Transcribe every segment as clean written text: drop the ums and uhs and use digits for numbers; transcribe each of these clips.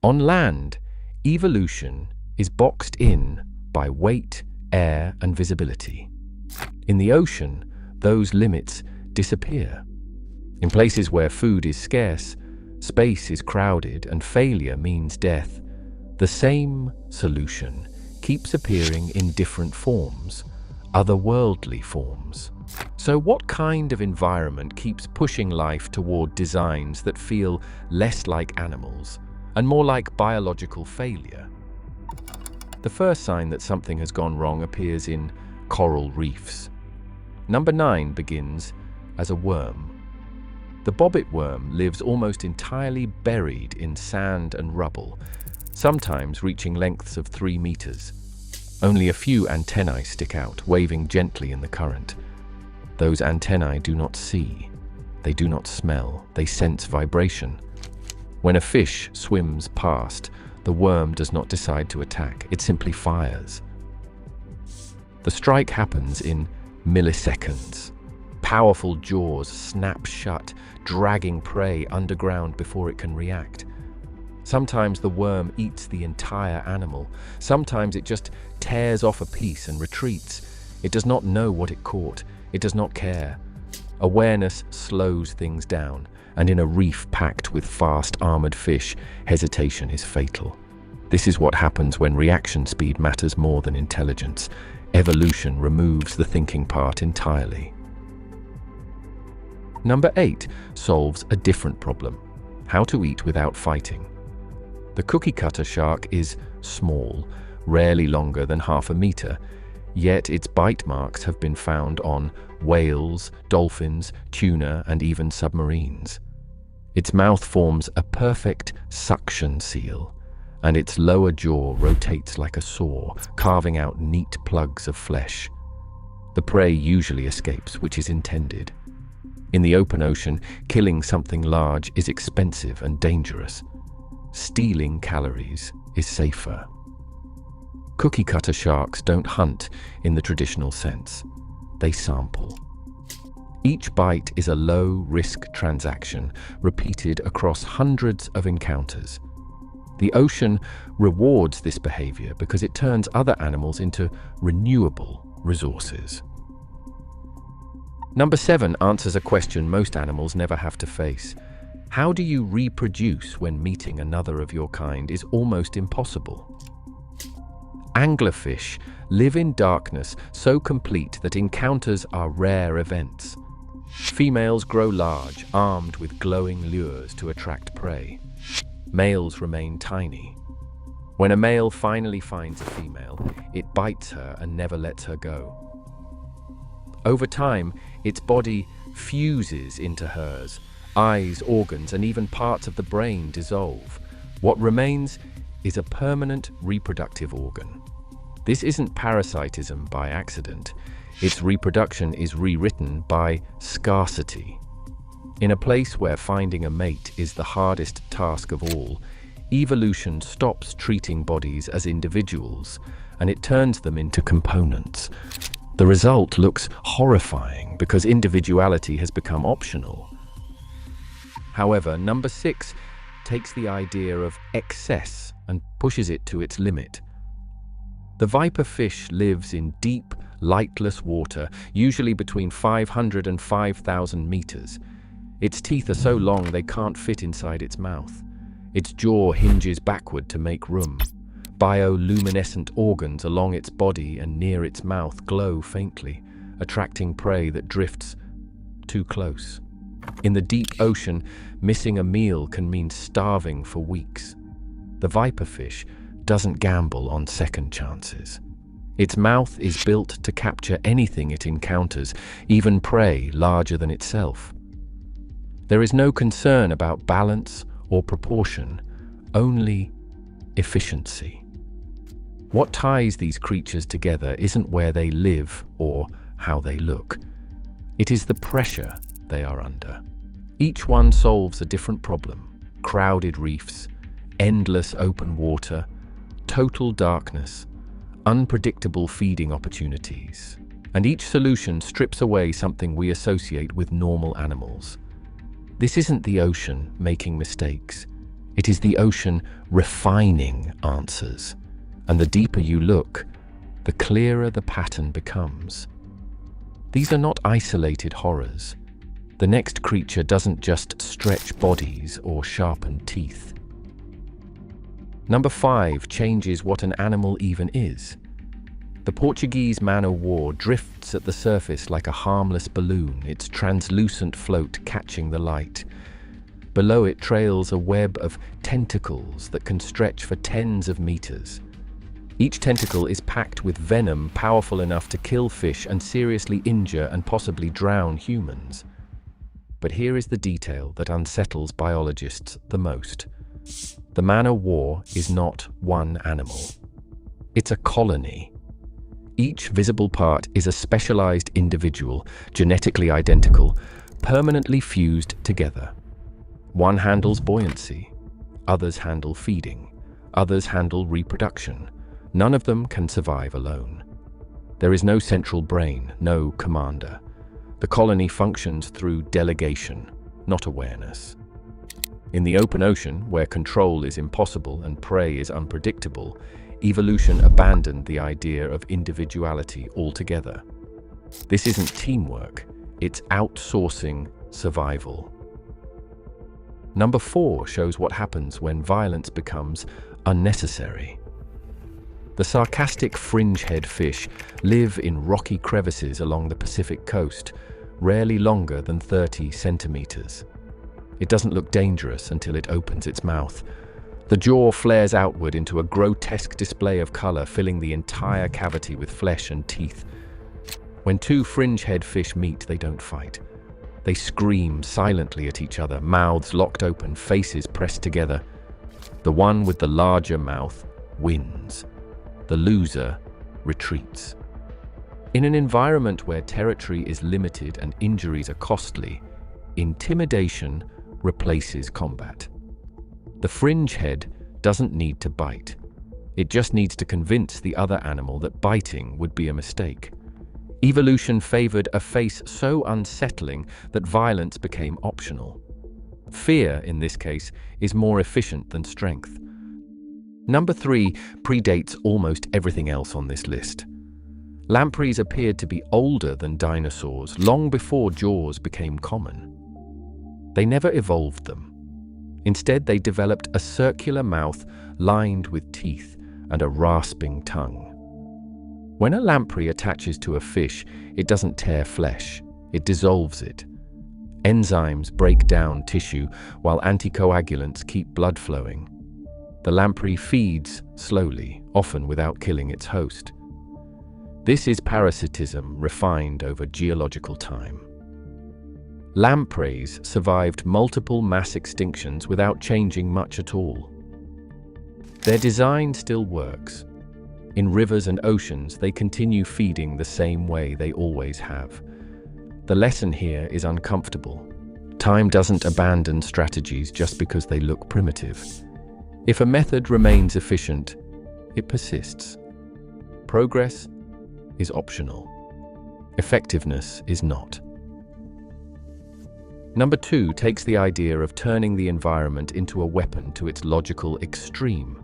On land, evolution is boxed in by weight, air, and visibility. In the ocean, those limits disappear. In places where food is scarce, space is crowded, and failure means death, the same solution keeps appearing in different forms, otherworldly forms. So what kind of environment keeps pushing life toward designs that feel less like animals and more like biological failure? The first sign that something has gone wrong appears in coral reefs. Number 9 begins as a worm. The bobbit worm lives almost entirely buried in sand and rubble, sometimes reaching lengths of 3 meters. Only a few antennae stick out, waving gently in the current. Those antennae do not see, they do not smell, they sense vibration. When a fish swims past, the worm does not decide to attack, it simply fires. The strike happens in milliseconds. Powerful jaws snap shut, dragging prey underground before it can react. Sometimes the worm eats the entire animal. Sometimes it just tears off a piece and retreats. It does not know what it caught. It does not care. Awareness slows things down, and in a reef packed with fast armored fish, hesitation is fatal. This is what happens when reaction speed matters more than intelligence. Evolution removes the thinking part entirely. Number 8 solves a different problem: how to eat without fighting. The cookiecutter shark is small, rarely longer than half a meter, yet its bite marks have been found on whales, dolphins, tuna, and even submarines. Its mouth forms a perfect suction seal, and its lower jaw rotates like a saw, carving out neat plugs of flesh. The prey usually escapes, which is intended. In the open ocean, killing something large is expensive and dangerous. Stealing calories is safer. Cookiecutter sharks don't hunt in the traditional sense. They sample. Each bite is a low-risk transaction, repeated across hundreds of encounters. The ocean rewards this behavior because it turns other animals into renewable resources. Number 7 answers a question most animals never have to face. How do you reproduce when meeting another of your kind is almost impossible? Anglerfish live in darkness so complete that encounters are rare events. Females grow large, armed with glowing lures to attract prey. Males remain tiny. When a male finally finds a female, it bites her and never lets her go. Over time, its body fuses into hers. Eyes, organs, and even parts of the brain dissolve. What remains is a permanent reproductive organ. This isn't parasitism by accident. Its reproduction is rewritten by scarcity. In a place where finding a mate is the hardest task of all, evolution stops treating bodies as individuals, and it turns them into components. The result looks horrifying because individuality has become optional. However, number 6 takes the idea of excess and pushes it to its limit. The viperfish lives in deep, lightless water, usually between 500 and 5,000 meters. Its teeth are so long they can't fit inside its mouth. Its jaw hinges backward to make room. Bioluminescent organs along its body and near its mouth glow faintly, attracting prey that drifts too close. In the deep ocean, missing a meal can mean starving for weeks. The viperfish doesn't gamble on second chances. Its mouth is built to capture anything it encounters, even prey larger than itself. There is no concern about balance or proportion, only efficiency. What ties these creatures together isn't where they live or how they look. It is the pressure they are under. Each one solves a different problem: crowded reefs, endless open water, total darkness, unpredictable feeding opportunities. And each solution strips away something we associate with normal animals. This isn't the ocean making mistakes. It is the ocean refining answers, and the deeper you look, the clearer the pattern becomes. These are not isolated horrors. The next creature doesn't just stretch bodies or sharpen teeth. Number 5 changes what an animal even is. The Portuguese man-o'-war drifts at the surface like a harmless balloon, its translucent float catching the light. Below it trails a web of tentacles that can stretch for tens of meters. Each tentacle is packed with venom powerful enough to kill fish and seriously injure and possibly drown humans. But here is the detail that unsettles biologists the most. The man-o'-war is not one animal. It's a colony. Each visible part is a specialized individual, genetically identical, permanently fused together. One handles buoyancy, others handle feeding, others handle reproduction. None of them can survive alone. There is no central brain, no commander. The colony functions through delegation, not awareness. In the open ocean, where control is impossible and prey is unpredictable, evolution abandoned the idea of individuality altogether. This isn't teamwork, it's outsourcing survival. Number 4 shows what happens when violence becomes unnecessary. The sarcastic fringehead fish live in rocky crevices along the Pacific coast, rarely longer than 30 centimeters. It doesn't look dangerous until it opens its mouth. The jaw flares outward into a grotesque display of color, filling the entire cavity with flesh and teeth. When two fringehead fish meet, they don't fight. They scream silently at each other, mouths locked open, faces pressed together. The one with the larger mouth wins. The loser retreats. In an environment where territory is limited and injuries are costly, intimidation replaces combat. The fringehead doesn't need to bite. It just needs to convince the other animal that biting would be a mistake. Evolution favored a face so unsettling that violence became optional. Fear, in this case, is more efficient than strength. Number 3 predates almost everything else on this list. Lampreys appeared to be older than dinosaurs long before jaws became common. They never evolved them. Instead, they developed a circular mouth lined with teeth and a rasping tongue. When a lamprey attaches to a fish, it doesn't tear flesh, it dissolves it. Enzymes break down tissue while anticoagulants keep blood flowing. The lamprey feeds slowly, often without killing its host. This is parasitism refined over geological time. Lampreys survived multiple mass extinctions without changing much at all. Their design still works. In rivers and oceans, they continue feeding the same way they always have. The lesson here is uncomfortable. Time doesn't abandon strategies just because they look primitive. If a method remains efficient, it persists. Progress is optional. Effectiveness is not. Number 2 takes the idea of turning the environment into a weapon to its logical extreme.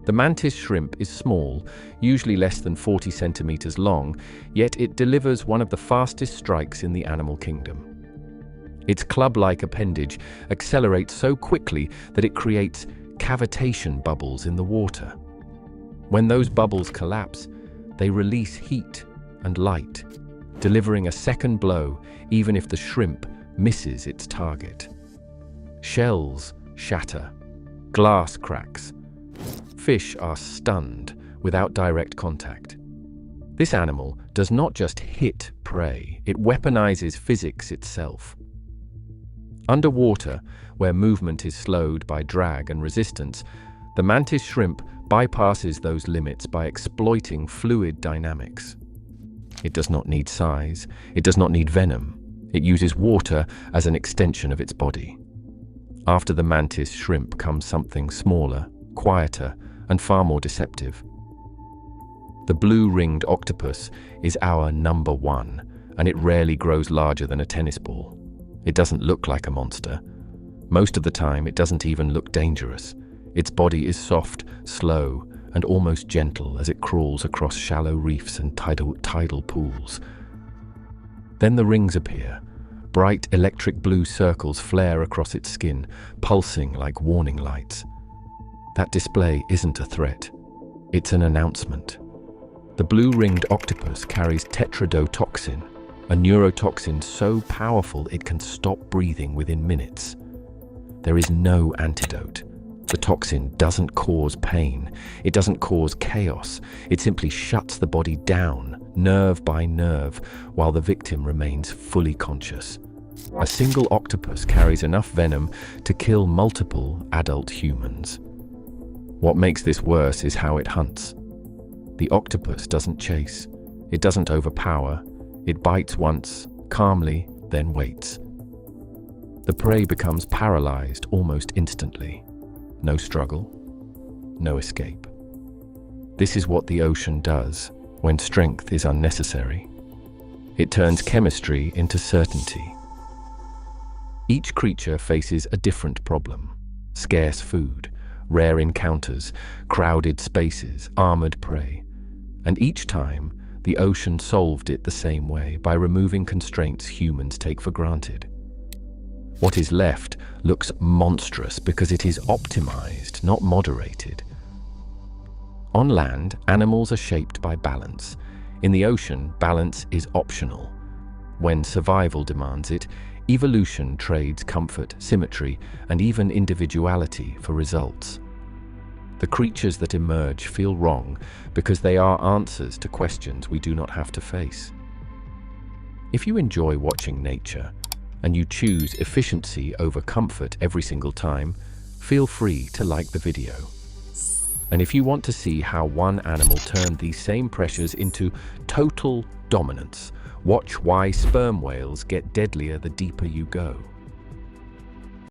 The mantis shrimp is small, usually less than 40 centimeters long, yet it delivers one of the fastest strikes in the animal kingdom. Its club-like appendage accelerates so quickly that it creates cavitation bubbles in the water. When those bubbles collapse, they release heat and light, delivering a second blow even if the shrimp misses its target. Shells shatter, glass cracks. Fish are stunned without direct contact. This animal does not just hit prey, it weaponizes physics itself. Underwater, where movement is slowed by drag and resistance, the mantis shrimp bypasses those limits by exploiting fluid dynamics. It does not need size, it does not need venom. It uses water as an extension of its body. After the mantis shrimp comes something smaller, quieter, and far more deceptive. The blue-ringed octopus is our number 1, and it rarely grows larger than a tennis ball. It doesn't look like a monster, Most of the time, it doesn't even look dangerous. Its body is soft, slow, and almost gentle as it crawls across shallow reefs and tidal pools. Then the rings appear. Bright electric blue circles flare across its skin, pulsing like warning lights. That display isn't a threat. It's an announcement. The blue-ringed octopus carries tetrodotoxin, a neurotoxin so powerful it can stop breathing within minutes. There is no antidote. The toxin doesn't cause pain. It doesn't cause chaos. It simply shuts the body down, nerve by nerve, while the victim remains fully conscious. A single octopus carries enough venom to kill multiple adult humans. What makes this worse is how it hunts. The octopus doesn't chase. It doesn't overpower. It bites once, calmly, then waits. The prey becomes paralyzed almost instantly. No struggle, no escape. This is what the ocean does when strength is unnecessary. It turns chemistry into certainty. Each creature faces a different problem: scarce food, rare encounters, crowded spaces, armored prey. And each time, the ocean solved it the same way, by removing constraints humans take for granted. What is left looks monstrous because it is optimized, not moderated. On land, animals are shaped by balance. In the ocean, balance is optional. When survival demands it, evolution trades comfort, symmetry, and even individuality for results. The creatures that emerge feel wrong because they are answers to questions we do not have to face. If you enjoy watching nature, and you choose efficiency over comfort every single time, feel free to like the video. And if you want to see how one animal turned these same pressures into total dominance, watch why sperm whales get deadlier the deeper you go.